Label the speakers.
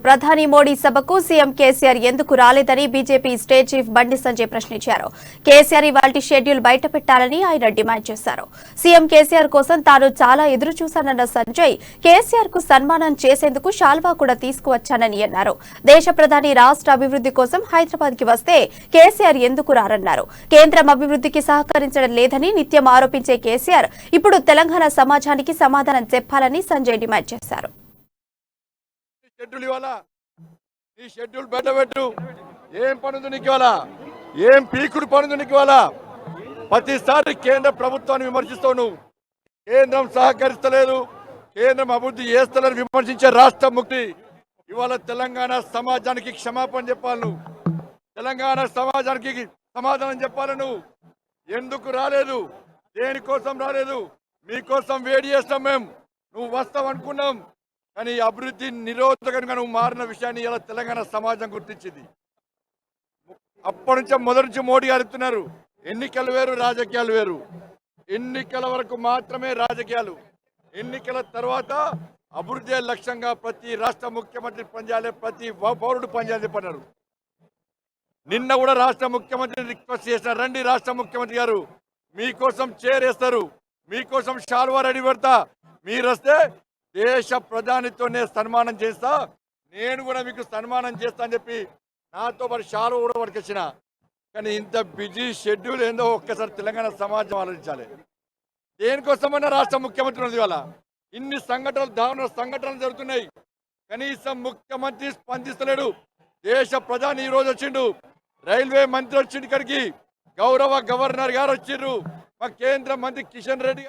Speaker 1: ప్రధాని మోడీ సభకు సీఎం కేసీఆర్ ఎందుకు రాలేదని BJP state chief Bandi Sanjay ప్రశ్నించారు. కేసీఆర్ ఇవాల్టి షెడ్యూల్ బయటపెట్టాలని ఆయన డిమాండ్ చేశారు. సీఎం కేసీఆర్ కోసం తాను చాలా ఎదురు చూశానన్న సంజయ్ కేసీఆర్ కు సన్మానం చేసేందుకు శాల్వా కూడా తీసుకువచ్చానని అన్నారు. దేశ ప్రధాని రాష్ట్ర అభివృద్ధి కోసం హైదరాబాద్ కి వస్తే కేసీఆర్ ఎందుకు రారన్నారు. కేంద్రం అభివృద్ధికి సహకరించడం లేదని నిత్యం ఆరోపించే కేసీఆర్ ఇప్పుడు తెలంగాణ సమాజానికి సమాధానం చెప్పాలని సంజయ్ డిమాండ్ చేశారు.
Speaker 2: షెడ్యూల్ ఇవ్వాలా, ఈ షెడ్యూల్ బయటపెట్టు. ఏం పనుంది నీకు ఇవ్వాలా, ఏం పీకుడు పనుంది నీకు ఇవ్వాలా. ప్రతిసారి కేంద్ర ప్రభుత్వాన్ని విమర్శిస్తావు నువ్వు. కేంద్రం సహకరిస్తలేదు, కేంద్రం అభివృద్ధి చేస్తలేదని విమర్శించే రాష్ట్ర ముఖ్యమంత్రి ఇవాళ తెలంగాణ సమాజానికి క్షమాపణ చెప్పాలి. నువ్వు తెలంగాణ సమాజానికి సమాధానం చెప్పాలి. నువ్వు ఎందుకు రాలేదు, దేనికోసం రాలేదు, మీకోసం వేడి చేస్తాం మేము. నువ్వు వస్తావు అనుకున్నాం, కానీ అభివృద్ధి నిరోధకంగా నువ్వు మారిన విషయాన్ని ఇలా తెలంగాణ సమాజం గుర్తించింది. అప్పటి నుంచి మొదటి నుంచి మోడీ గారు చెప్తున్నారు, ఎన్నికలు వేరు రాజకీయాలు వేరు. ఎన్నికల వరకు మాత్రమే రాజకీయాలు, ఎన్నికల తర్వాత అభివృద్ధి లక్ష్యంగా ప్రతి రాష్ట్ర ముఖ్యమంత్రి పనిచేయాలి, ప్రతి పౌరుడు పనిచేయాలి చెప్పన్నారు. నిన్న కూడా రాష్ట్ర ముఖ్యమంత్రిని రిక్వెస్ట్ చేశారు, రండి రాష్ట్ర ముఖ్యమంత్రి గారు, మీకోసం చేరేస్తారు, మీకోసం శాల్వా రెడీ పెడతా, మీరు వస్తే దేశ ప్రధానితోనే సన్మానం చేస్తా, నేను కూడా మీకు సన్మానం చేస్తా అని చెప్పి నాతో పాటు శాలువా కూడా పట్టుకొచ్చిన. కానీ ఇంత బిజీ షెడ్యూల్ ఏందో ఒక్కసారి తెలంగాణ సమాజం ఆలోచించాలి. దేనికోసమన్నా రాష్ట్ర ముఖ్యమంత్రి ఉంది. ఇవాళ ఇన్ని సంఘటనలు, దారుణ సంఘటనలు జరుగుతున్నాయి, కనీసం ముఖ్యమంత్రి స్పందిస్తలేడు. దేశ ప్రధాని ఈ రోజు వచ్చిండు, రైల్వే మంత్రి వచ్చిండు, ఇక్కడికి గౌరవ గవర్నర్ గారు వచ్చిండ్రు, మా కేంద్ర మంత్రి కిషన్ రెడ్డి